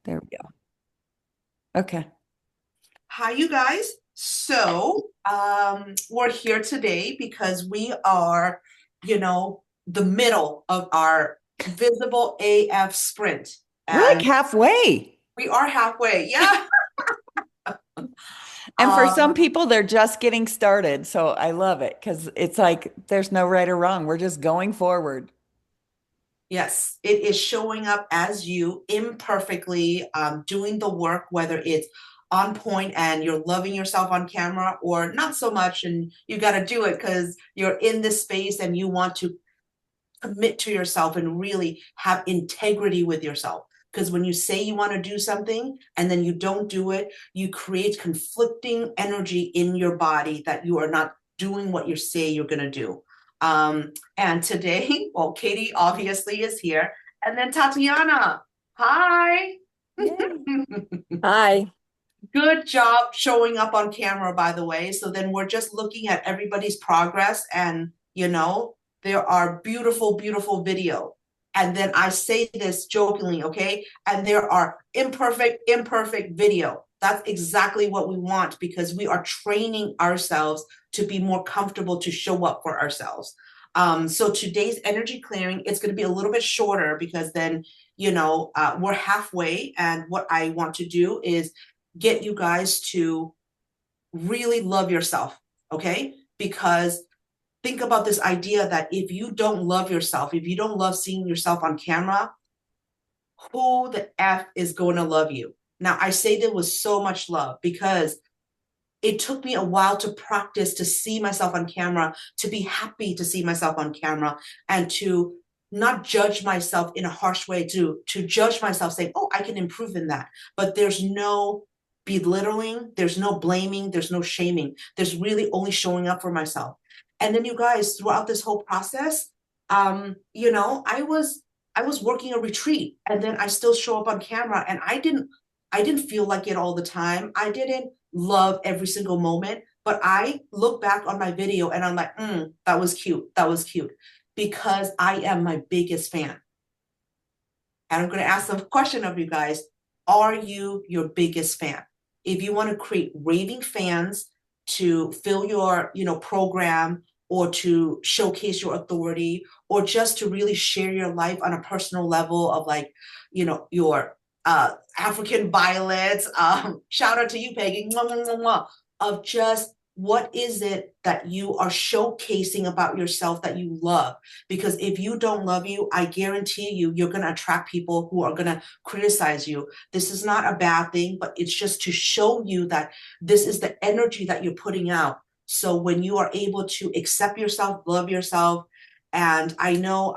There we go. Okay. Hi, you guys. We're here today because we are, the middle of our visible AF sprint, We're like and halfway. we are halfway. Yeah. And for some Um, people, they're just getting started. So I love it because it's like there's no right or wrong. We're just going forward. yes, it is showing up as you imperfectly, doing the work, whether it's on point and you're loving yourself on camera or not so much, and you got to do it because you're in this space and you want to commit to yourself and really have integrity with yourself. Because when you say you want to do something and then you don't do it, you create conflicting energy in your body that you are not doing what you say you're going to do. And today, well, Katie obviously is here. And then Tatiana, hi. Yay. Hi. Good job showing up on camera, by the way. So then we're just looking at everybody's progress, and there are beautiful, beautiful video. And then I say this jokingly, okay? And there are imperfect video. That's exactly what we want because we are training ourselves to be more comfortable to show up for ourselves. So today's energy clearing, it's going to be a little bit shorter because then, we're halfway. And what I want to do is get you guys to really love yourself, okay? Because think about this idea that if you don't love yourself, if you don't love seeing yourself on camera, who the F is going to love you? Now, I say that with so much love because it took me a while to practice to see myself on camera, to be happy to see myself on camera, and to not judge myself in a harsh way, to judge myself saying, oh, I can improve in that. But there's no belittling, there's no blaming, there's no shaming. There's really only showing up for myself. And then you guys, throughout this whole process, I was working a retreat and then I still show up on camera and I didn't feel like it all the time. I didn't love every single moment, but I look back on my video and I'm like, that was cute. That was cute because I am my biggest fan. And I'm going to ask the question of you guys. Are you your biggest fan? If you want to create raving fans to fill your, program or to showcase your authority or just to really share your life on a personal level of like, your African violets, shout out to you, Peggy, mwah, mwah, mwah, mwah, of just what is it that you are showcasing about yourself that you love? Because if you don't love you, I guarantee you, you're going to attract people who are going to criticize you. This is not a bad thing, but it's just to show you that this is the energy that you're putting out. So when you are able to accept yourself, love yourself, and I know,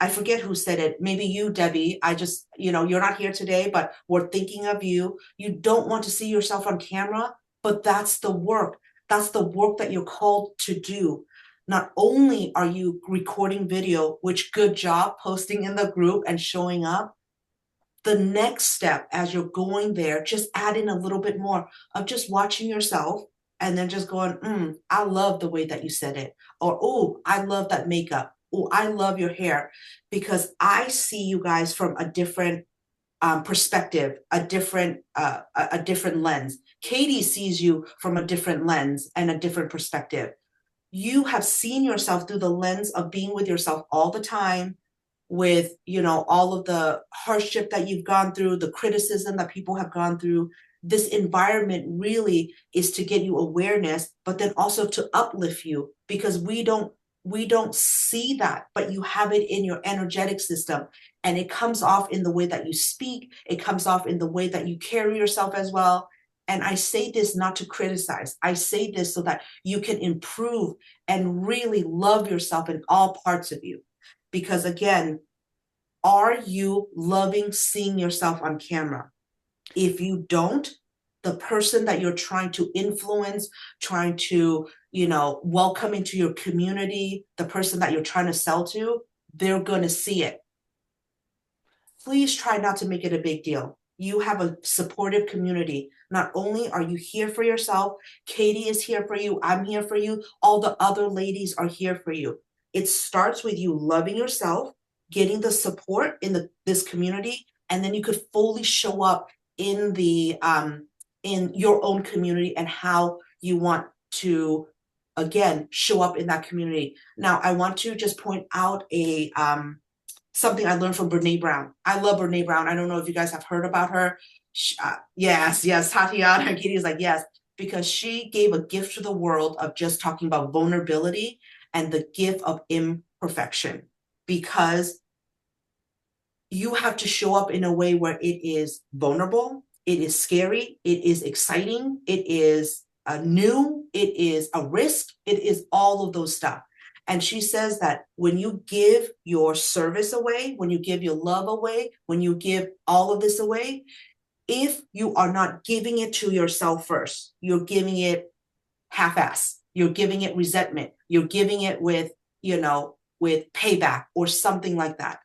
I forget who said it. Maybe you, Debbie. I just, you're not here today, but we're thinking of you. You don't want to see yourself on camera, but that's the work. That's the work that you're called to do. Not only are you recording video, which good job posting in the group and showing up, the next step as you're going there, just add in a little bit more of just watching yourself and then just going, I love the way that you said it. Or, oh, I love that makeup. Oh, I love your hair. Because I see you guys from a different perspective, a different lens. Katie sees you from a different lens and a different perspective. You have seen yourself through the lens of being with yourself all the time, with all of the hardship that you've gone through, the criticism that people have gone through. This environment really is to get you awareness, but then also to uplift you because we don't see that, but you have it in your energetic system, and it comes off in the way that you speak, it comes off in the way that you carry yourself as well. And I say this not to criticize, I say this so that you can improve and really love yourself in all parts of you. Because again, are you loving seeing yourself on camera? If you don't, the person that you're trying to influence, trying to, welcome into your community, the person that you're trying to sell to, they're going to see it. Please try not to make it a big deal. You have a supportive community. Not only are you here for yourself, Katie is here for you, I'm here for you, all the other ladies are here for you. It starts with you loving yourself, getting the support in this community, and then you could fully show up in the in your own community and how you want to again show up in that community. Now, I want to just point out a something I learned from Brene Brown. I love Brene Brown. I don't know if you guys have heard about her. Yes, yes, Tatiana and Katie is like, yes, because she gave a gift to the world of just talking about vulnerability and the gift of imperfection. Because you have to show up in a way where it is vulnerable, it is scary, it is exciting, it is new, it is a risk, it is all of those stuff. And she says that when you give your service away, when you give your love away, when you give all of this away, if you are not giving it to yourself first, you're giving it half-ass, you're giving it resentment, you're giving it with, with payback or something like that.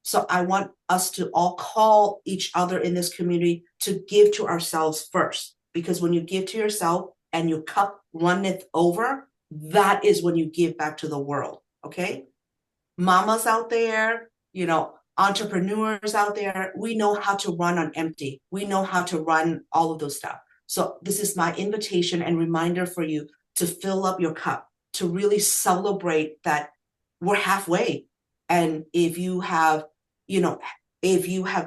So I want us to all call each other in this community to give to ourselves first, because when you give to yourself and your cup runneth over, that is when you give back to the world. Okay, mamas out there, entrepreneurs out there, we know how to run on empty. We know how to run all of those stuff. So this is my invitation and reminder for you to fill up your cup, to really celebrate that we're halfway. And if you have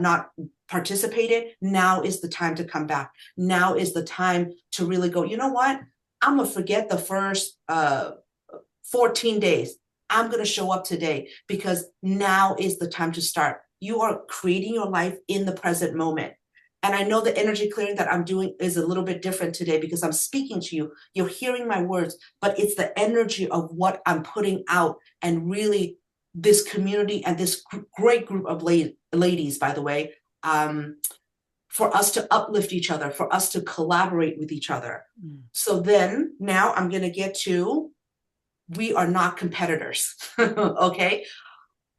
not participated, now is the time to come back. Now is the time to really go, you know what? I'm going to forget the first 14 days. I'm going to show up today because now is the time to start. You are creating your life in the present moment. And I know the energy clearing that I'm doing is a little bit different today because I'm speaking to you. You're hearing my words, but it's the energy of what I'm putting out, and really this community and this great group of ladies, by the way, for us to uplift each other, for us to collaborate with each other. Mm. So then now I'm going to get to, we are not competitors. Okay.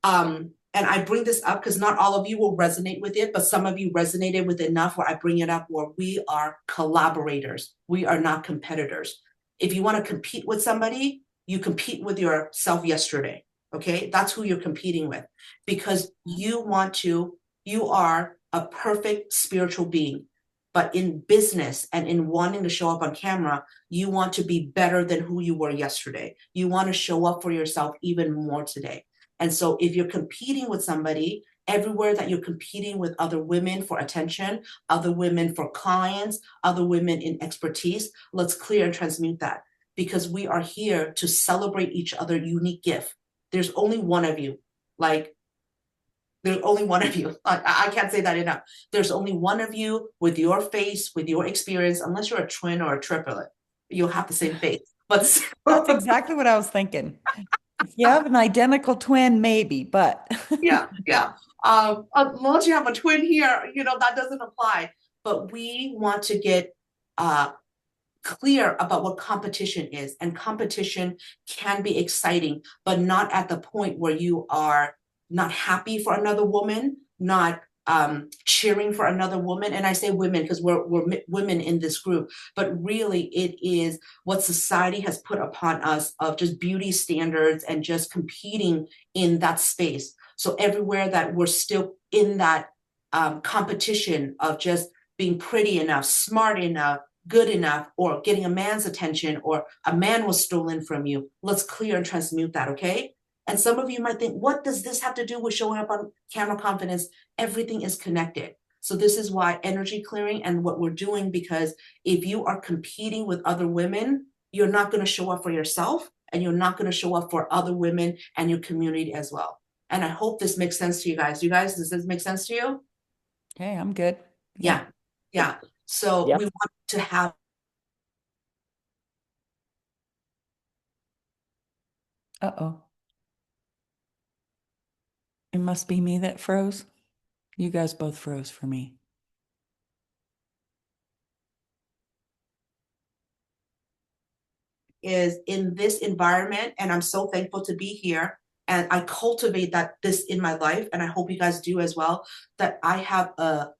And I bring this up because not all of you will resonate with it, but some of you resonated with it enough where I bring it up, where we are collaborators. We are not competitors. If you want to compete with somebody, you compete with yourself yesterday. Okay. That's who you're competing with, because you are a perfect spiritual being. But in business and in wanting to show up on camera, you want to be better than who you were yesterday. You want to show up for yourself even more today. And so if you're competing with somebody, everywhere that you're competing with other women for attention, other women for clients, other women in expertise, let's clear and transmute that, because we are here to celebrate each other's unique gift. There's only one of you. Like, there's only one of you. I can't say that enough. There's only one of you with your face, with your experience, unless you're a twin or a triplet. You'll have the same face. But That's exactly what I was thinking. If you have an identical twin, maybe, but yeah, yeah. Unless you have a twin here, that doesn't apply. But we want to get uh, clear about what competition is. And competition can be exciting, but not at the point where you are not happy for another woman, not cheering for another woman. And I say women because we're women in this group, but really it is what society has put upon us of just beauty standards and just competing in that space. So everywhere that we're still in that competition of just being pretty enough, smart enough, good enough, or getting a man's attention, or a man was stolen from you. Let's clear and transmute that, okay? And some of you might think, what does this have to do with showing up on camera confidence? Everything is connected. So this is why energy clearing and what we're doing, because if you are competing with other women, you're not going to show up for yourself, and you're not going to show up for other women and your community as well. And I hope this makes sense to you guys. You guys, does this make sense to you? okay, I'm good. Yeah. Yeah. So Yep. we want to have. Uh-oh. It must be me that froze. You guys both froze for me. Is in this environment, and I'm so thankful to be here, and I cultivate this in my life, and I hope you guys do as well, that I have a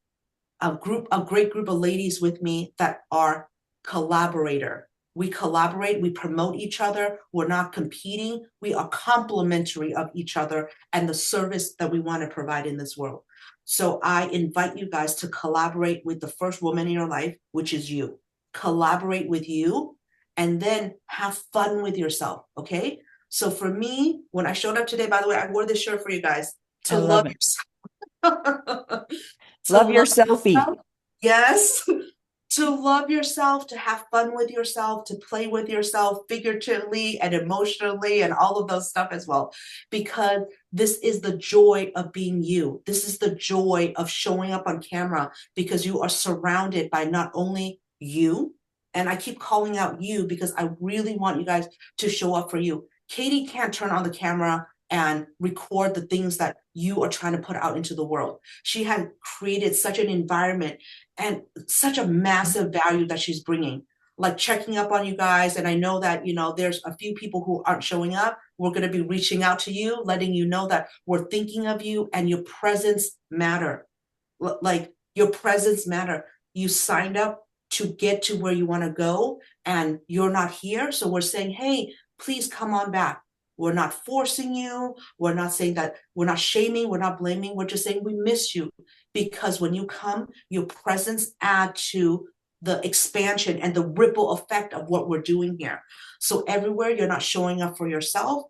great group of ladies with me that are collaborator. We collaborate, we promote each other, we're not competing, we are complementary of each other and the service that we want to provide in this world. So I invite you guys to collaborate with the first woman in your life, which is you. Collaborate with you and then have fun with yourself. Okay. So for me, when I showed up today, by the way, I wore this shirt for you guys I to love love it. yourself. To Love your love selfie. yourself. Yes. To love yourself, to have fun with yourself, to play with yourself figuratively and emotionally, and all of those stuff as well. Because this is the joy of being you. This is the joy of showing up on camera because you are surrounded by not only you, and I keep calling out you because I really want you guys to show up for you. Katie can't turn on the camera and record the things that you are trying to put out into the world. She had created such an environment and such a massive value that she's bringing, like checking up on you guys. And I know that, there's a few people who aren't showing up. We're going to be reaching out to you, letting you know that we're thinking of you and your presence matter. Like your presence matter. You signed up to get to where you want to go and you're not here. So we're saying, hey, please come on back. We're not forcing you. We're not saying that, we're not shaming. We're not blaming. We're just saying we miss you because when you come, your presence add to the expansion and the ripple effect of what we're doing here. So everywhere you're not showing up for yourself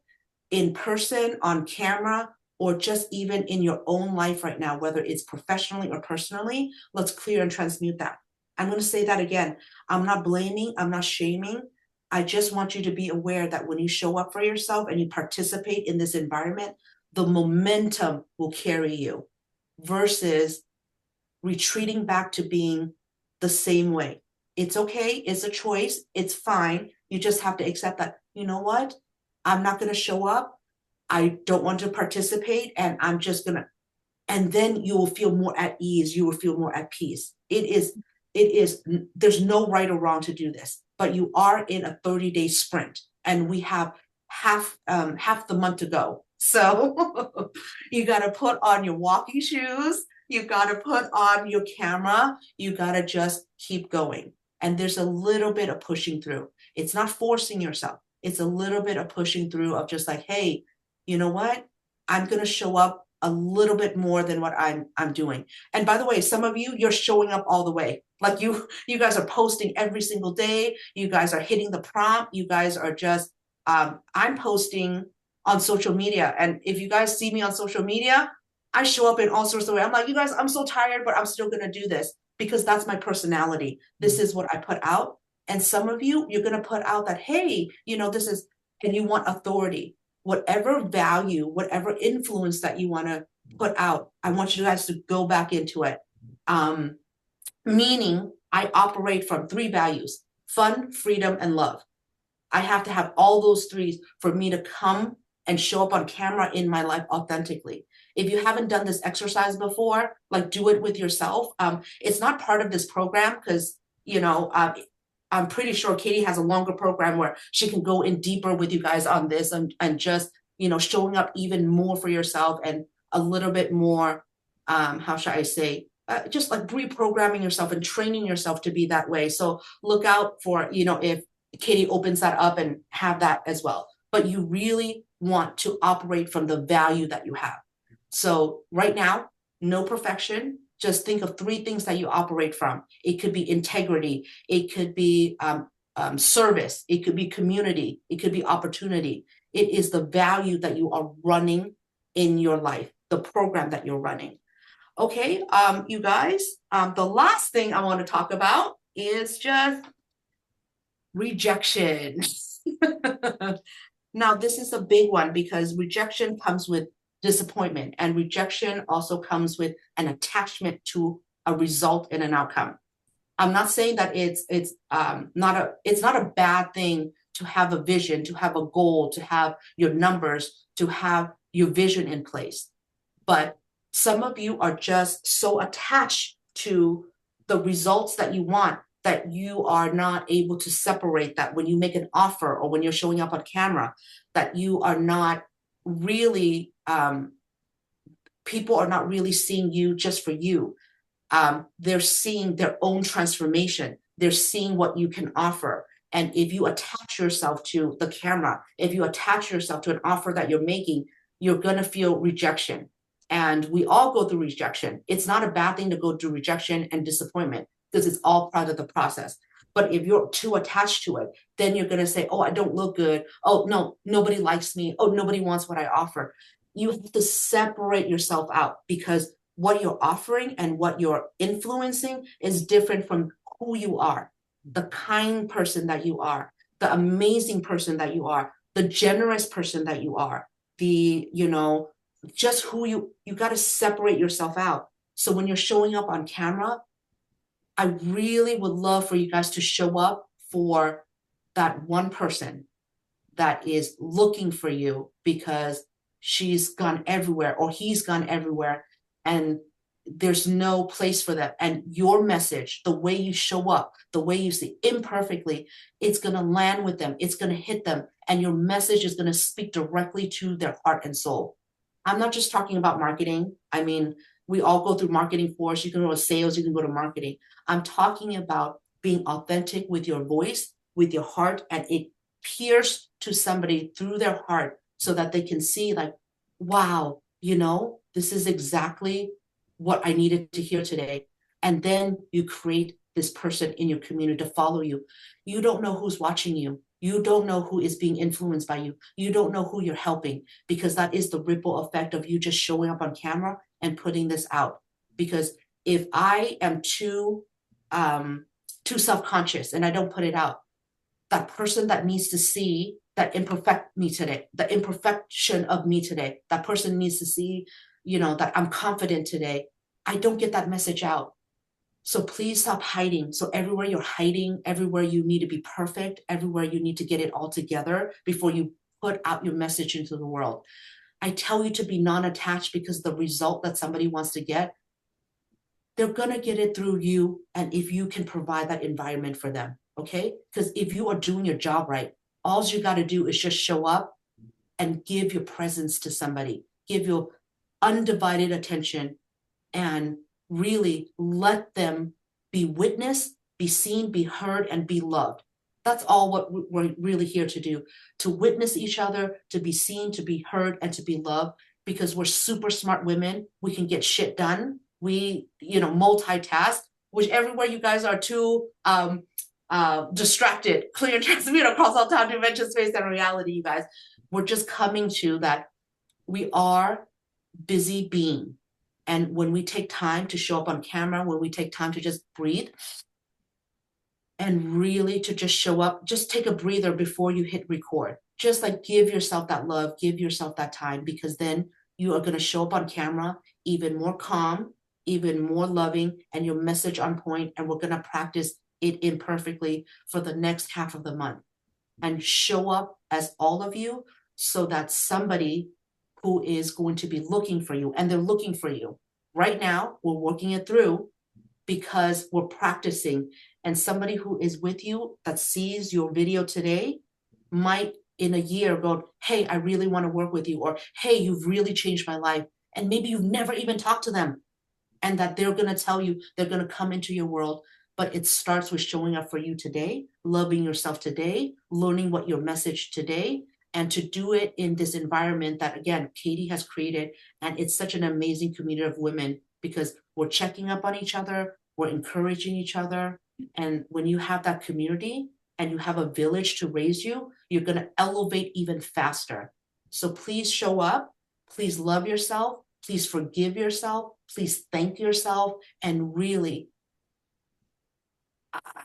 in person, on camera, or just even in your own life right now, whether it's professionally or personally, let's clear and transmute that. I'm going to say that again. I'm not blaming, I'm not shaming. I just want you to be aware that when you show up for yourself and you participate in this environment, the momentum will carry you versus retreating back to being the same way. It's okay. It's a choice. It's fine. You just have to accept that, you know what? I'm not going to show up. I don't want to participate. And I'm just going to, and then you will feel more at ease. You will feel more at peace. There's no right or wrong to do this, but you are in a 30-day sprint and we have half the month to go. So you got to put on your walking shoes. You got to put on your camera. You got to just keep going. And there's a little bit of pushing through. It's not forcing yourself. It's a little bit of pushing through of just like, hey, you know what? I'm going to show up a little bit more than what I'm doing. And by the way, some of you, you're showing up all the way. Like you guys are posting every single day. You guys are hitting the prompt. You guys are just I'm posting on social media. And if you guys see me on social media, I show up in all sorts of ways. I'm like, you guys, I'm so tired, but I'm still gonna do this because that's my personality. This is what I put out. And some of you, you're gonna put out that, hey, this is, and you want authority, whatever value, whatever influence that you want to put out. I want you guys to go back into it. Um, Meaning, I operate from three values: fun, freedom, and love. I have to have all those three for me to come and show up on camera in my life authentically. If you haven't done this exercise before, like do it with yourself. It's not part of this program because, I'm pretty sure Katie has a longer program where she can go in deeper with you guys on this and just, showing up even more for yourself and a little bit more, how should I say, just like reprogramming yourself and training yourself to be that way. So look out for, if Katie opens that up and have that as well. But you really want to operate from the value that you have. So right now, no perfection. Just think of three things that you operate from. It could be integrity. It could be service. It could be community. It could be opportunity. It is the value that you are running in your life, the program that you're running. Okay, you guys, the last thing I want to talk about is just rejection. Now, this is a big one because rejection comes with disappointment, and rejection also comes with an attachment to a result and an outcome. I'm not saying that it's not a bad thing to have a vision, to have a goal, to have your numbers, to have your vision in place. But some of you are just so attached to the results that you want that you are not able to separate that when you make an offer or when you're showing up on camera, that you are not really, people are not really seeing you just for you. They're seeing their own transformation. They're seeing what you can offer. And if you attach yourself to the camera, if you attach yourself to an offer that you're making, you're going to feel rejection. And we all go through rejection. It's not a bad thing to go through rejection and disappointment because it's all part of the process. But if you're too attached to it, then you're going to say, oh, I don't look good. Oh, no, nobody likes me. Oh, nobody wants what I offer. You have to separate yourself out because what you're offering and what you're influencing is different from who you are, the kind person that you are, the amazing person that you are, the generous person that you are, just who you got to separate yourself out. So when you're showing up on camera, I really would love for you guys to show up for that one person that is looking for you because she's gone everywhere or he's gone everywhere and there's no place for them. And your message, the way you show up, the way you see imperfectly, it's going to land with them, it's going to hit them, and your message is going to speak directly to their heart and soul. I'm not just talking about marketing. I mean, we all go through marketing course. You can go to sales, you can go to marketing. I'm talking about being authentic with your voice, with your heart, and it pierce to somebody through their heart so that they can see, like, wow, this is exactly what I needed to hear today. And then you create this person in your community to follow you. You don't know who's watching you. You don't know who is being influenced by you. You don't know who you're helping because that is the ripple effect of you just showing up on camera and putting this out. Because if I am too self-conscious and I don't put it out, that person that needs to see that imperfect me today, the imperfection of me today, that person needs to see, that I'm confident today. I don't get that message out. So please stop hiding. So everywhere you're hiding, everywhere you need to be perfect, everywhere you need to get it all together before you put out your message into the world. I tell you to be non-attached because the result that somebody wants to get, they're going to get it through you. And if you can provide that environment for them, okay? Because if you are doing your job right, all you got to do is just show up and give your presence to somebody, give your undivided attention, and really let them be witnessed, be seen, be heard, and be loved. That's all what we're really here to do, to witness each other, to be seen, to be heard, and to be loved, because we're super smart women. We can get shit done. We, multitask, which everywhere you guys are too distracted, clear and transmute across all time, dimension, space, and reality, you guys. We're just coming to that we are busy being. And when we take time to show up on camera, when we take time to just breathe and really to just show up, just take a breather before you hit record. Just like give yourself that love, give yourself that time, because then you are going to show up on camera even more calm, even more loving, and your message on point. And we're going to practice it imperfectly for the next half of the month and show up as all of you so that somebody who is going to be looking for you, and they're looking for you. Right now, we're working it through because we're practicing. And somebody who is with you that sees your video today might in a year go, hey, I really want to work with you, or hey, you've really changed my life. And maybe you've never even talked to them, and that they're going to tell you, they're going to come into your world. But it starts with showing up for you today, loving yourself today, learning what your message today, and to do it in this environment that, again, Katie has created. And it's such an amazing community of women because we're checking up on each other, we're encouraging each other. And when you have that community and you have a village to raise you, you're going to elevate even faster. So please show up, please love yourself, please forgive yourself, please thank yourself, and really,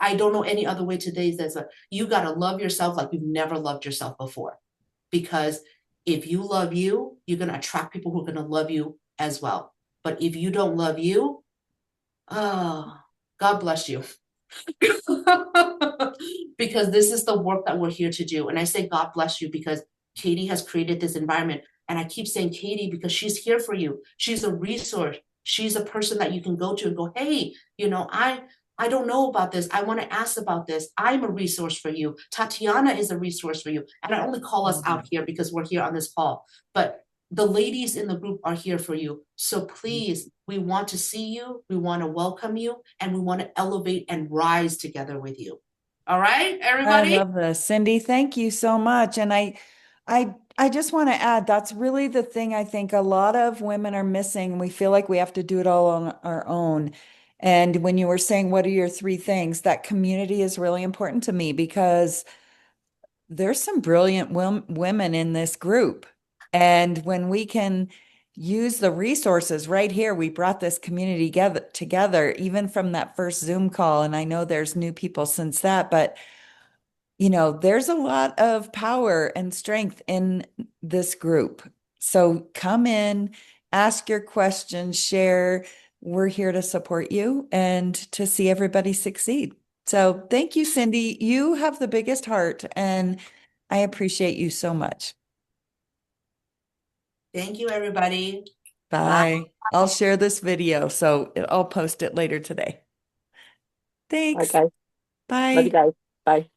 I don't know any other way today. You got to love yourself like you've never loved yourself before. Because if you love you, you're going to attract people who are going to love you as well. But if you don't love you, oh, God bless you. Because this is the work that we're here to do. And I say God bless you because Katie has created this environment. And I keep saying Katie because she's here for you. She's a resource. She's a person that you can go to and go, hey, I don't know about this. I want to ask about this. I'm a resource for you. Tatiana is a resource for you. And I only call us out here because we're here on this call. But the ladies in the group are here for you. So please, we want to see you, we want to welcome you, and we want to elevate and rise together with you. All right, I everybody? love this. Cindy, thank you so much. And I just want to add that's really the thing I think a lot of women are missing. We feel like we have to do it all on our own. And when you were saying what are your three things, that community is really important to me because there's some brilliant women in this group. And when we can use the resources right here, we brought this community together, even from that first Zoom call. And I know there's new people since that, but there's a lot of power and strength in this group. So come in, ask your questions, share. We're here to support you and to see everybody succeed. So thank you, Cindy. You have the biggest heart, and I appreciate you so much. Thank you, everybody. Bye. Bye. I'll share this video, so I'll post it later today. Thanks. Okay. Love you Bye. guys. Bye.